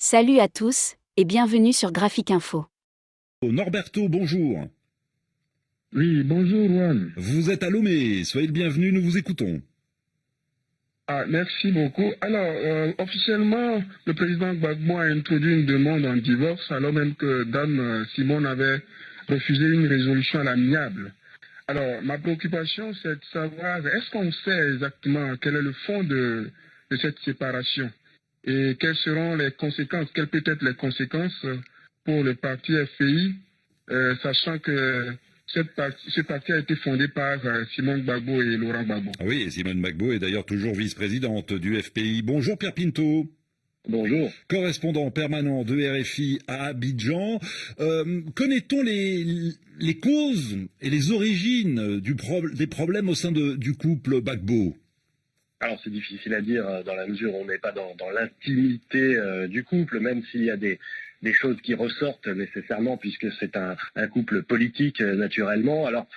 Salut à tous, et bienvenue sur Graphique Info. Norberto, bonjour. Oui, bonjour Juan. Vous êtes à Lomé, soyez le bienvenu, nous vous écoutons. Merci beaucoup. Alors, officiellement, le président Gbagbo a introduit une demande en divorce, alors même que Dame Simone avait refusé une résolution à l'amiable. Alors, ma préoccupation, c'est de savoir, est-ce qu'on sait exactement quel est le fond de cette séparation et quelles seront les conséquences, quelles peuvent être les conséquences pour le parti FPI, sachant que ce parti a été fondé par Simone Gbagbo et Laurent Gbagbo. Ah oui, et Simone Gbagbo est d'ailleurs toujours vice-présidente du FPI. Bonjour Pierre Pinto. Bonjour. Correspondant permanent de RFI à Abidjan. Connaît-on les causes et les origines des problèmes au sein du couple Gbagbo? Alors c'est difficile à dire dans la mesure où on n'est pas dans l'intimité du couple, même s'il y a des choses qui ressortent nécessairement puisque c'est un couple politique naturellement. Alors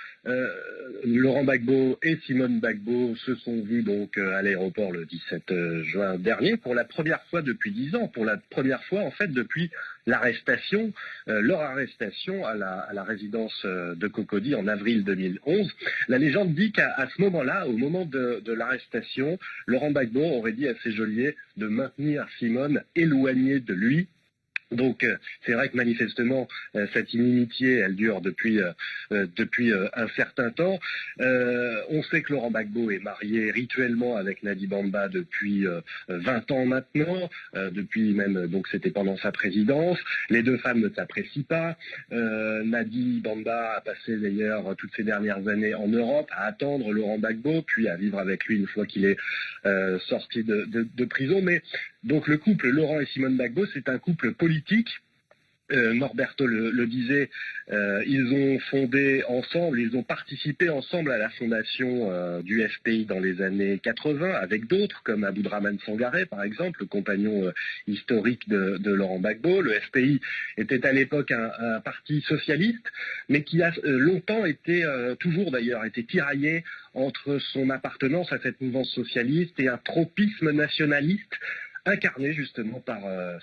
Laurent Gbagbo et Simone Gbagbo se sont vus donc à l'aéroport le 17 juin dernier pour la première fois depuis 10 ans, pour la première fois en fait depuis l'arrestation, leur arrestation à la résidence de Cocody en avril 2011. La légende dit qu'à ce moment-là, au moment de l'arrestation, Laurent Gbagbo aurait dit à ses geôliers de maintenir Simone éloignée de lui. Donc c'est vrai que manifestement cette inimitié elle dure depuis un certain temps. On sait que Laurent Gbagbo est marié rituellement avec Nadi Bamba depuis 20 ans maintenant, depuis même donc c'était pendant sa présidence. Les deux femmes ne s'apprécient pas. Nadi Bamba a passé d'ailleurs toutes ces dernières années en Europe à attendre Laurent Gbagbo puis à vivre avec lui une fois qu'il est sorti de prison. Mais donc le couple Laurent et Simone Gbagbo, c'est un couple politique. Norberto le disait, ils ont fondé ensemble, ils ont participé ensemble à la fondation du FPI dans les années 80, avec d'autres, comme Aboudraman Sangaré, par exemple, le compagnon historique de Laurent Gbagbo. Le FPI était à l'époque un parti socialiste, mais qui a longtemps été, toujours d'ailleurs, été tiraillé entre son appartenance à cette mouvance socialiste et un tropisme nationaliste, incarné justement par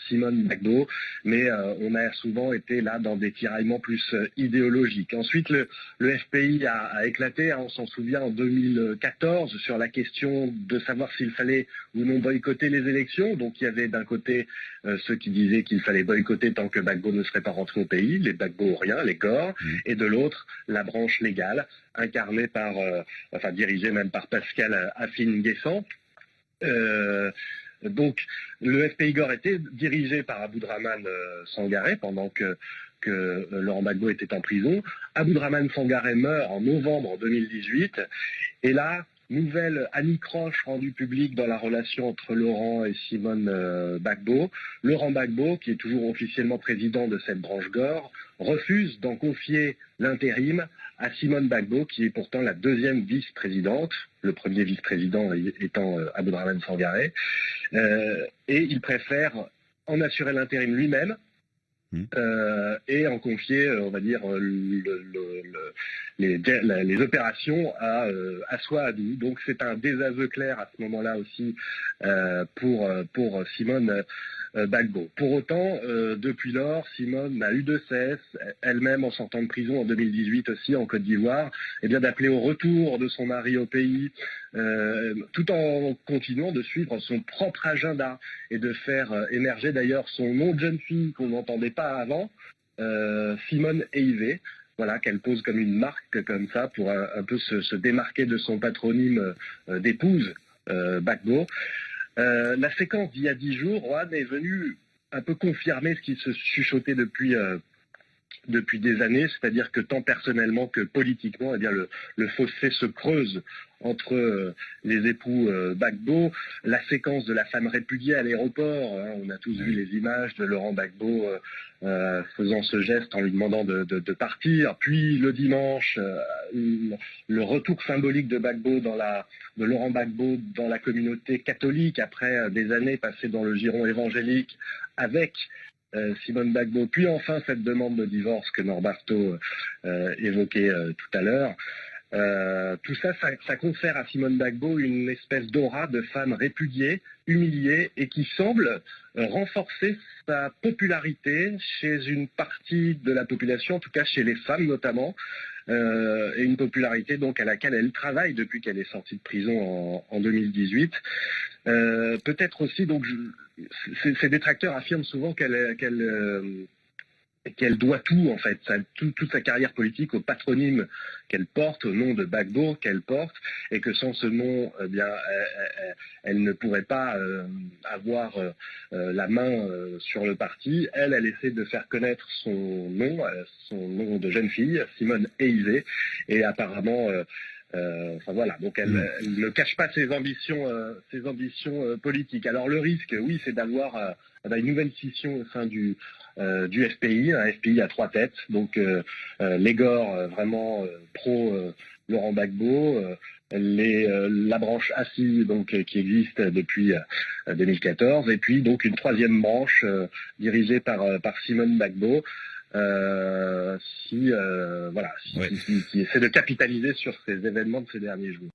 Simone Gbagbo, mais on a souvent été là dans des tiraillements plus idéologiques. Ensuite, le FPI a éclaté, on s'en souvient, en 2014, sur la question de savoir s'il fallait ou non boycotter les élections. Donc il y avait d'un côté ceux qui disaient qu'il fallait boycotter tant que Gbagbo ne serait pas rentré au pays, les Gbagbo-riens, les corps, et de l'autre, la branche légale, incarnée par, dirigée même par Pascal Afine-Guessant. Donc le FPI Gore était dirigé par Aboudraman Sangaré pendant que Laurent Gbagbo était en prison. Aboudraman Sangaré meurt en novembre 2018 et là, nouvelle anicroche rendue publique dans la relation entre Laurent et Simone Gbagbo. Laurent Gbagbo, qui est toujours officiellement président de cette branche Gore, refuse d'en confier l'intérim à Simone Gbagbo, qui est pourtant la deuxième vice-présidente, le premier vice-président étant Aboudraman Sangaré, et il préfère en assurer l'intérim lui-même et en confier, on va dire, les opérations à Souadou. Donc c'est un désaveu clair à ce moment-là aussi pour Simone Gbagbo. Pour autant, depuis lors, Simone n'a eu de cesse, elle-même en sortant de prison en 2018 aussi en Côte d'Ivoire, d'appeler au retour de son mari au pays, tout en continuant de suivre son propre agenda et de faire émerger d'ailleurs son nom de jeune fille qu'on n'entendait pas avant, Simone Eivé. Voilà, qu'elle pose comme une marque comme ça pour un peu se démarquer de son patronyme d'épouse Gbagbo. La séquence d'il y a 10 jours, Juan, est venue un peu confirmer ce qui se chuchotait depuis des années, c'est-à-dire que tant personnellement que politiquement, le fossé se creuse entre les époux Gbagbo. La séquence de la femme répudiée à l'aéroport, on a tous vu les images de Laurent Gbagbo faisant ce geste en lui demandant de partir, puis le dimanche, le retour symbolique de Laurent Gbagbo dans la communauté catholique après des années passées dans le giron évangélique avec Simone Gbagbo, puis enfin cette demande de divorce que Norberto évoquait tout à l'heure. Tout ça, ça confère à Simone Gbagbo une espèce d'aura de femme répudiée, humiliée et qui semble renforcer sa popularité chez une partie de la population, en tout cas chez les femmes notamment, et une popularité donc à laquelle elle travaille depuis qu'elle est sortie de prison en 2018. Peut-être aussi, donc, ses détracteurs affirment souvent qu'elle doit tout, en fait, toute sa carrière politique au patronyme qu'elle porte, au nom de Gbagbo qu'elle porte, et que sans ce nom, eh bien, elle ne pourrait pas avoir la main sur le parti. Elle essaie de faire connaître son nom de jeune fille, Simone Éisée, et apparemment... enfin voilà, donc elle ne cache pas ses ambitions politiques. Alors le risque, oui, c'est d'avoir une nouvelle scission au sein du FPI, un FPI à 3 têtes. Donc l'Égor vraiment pro Laurent Gbagbo, la branche ACI donc qui existe depuis 2014, et puis donc une troisième branche dirigée par Simone Gbagbo. Qui essaie de capitaliser sur ces événements de ces derniers jours.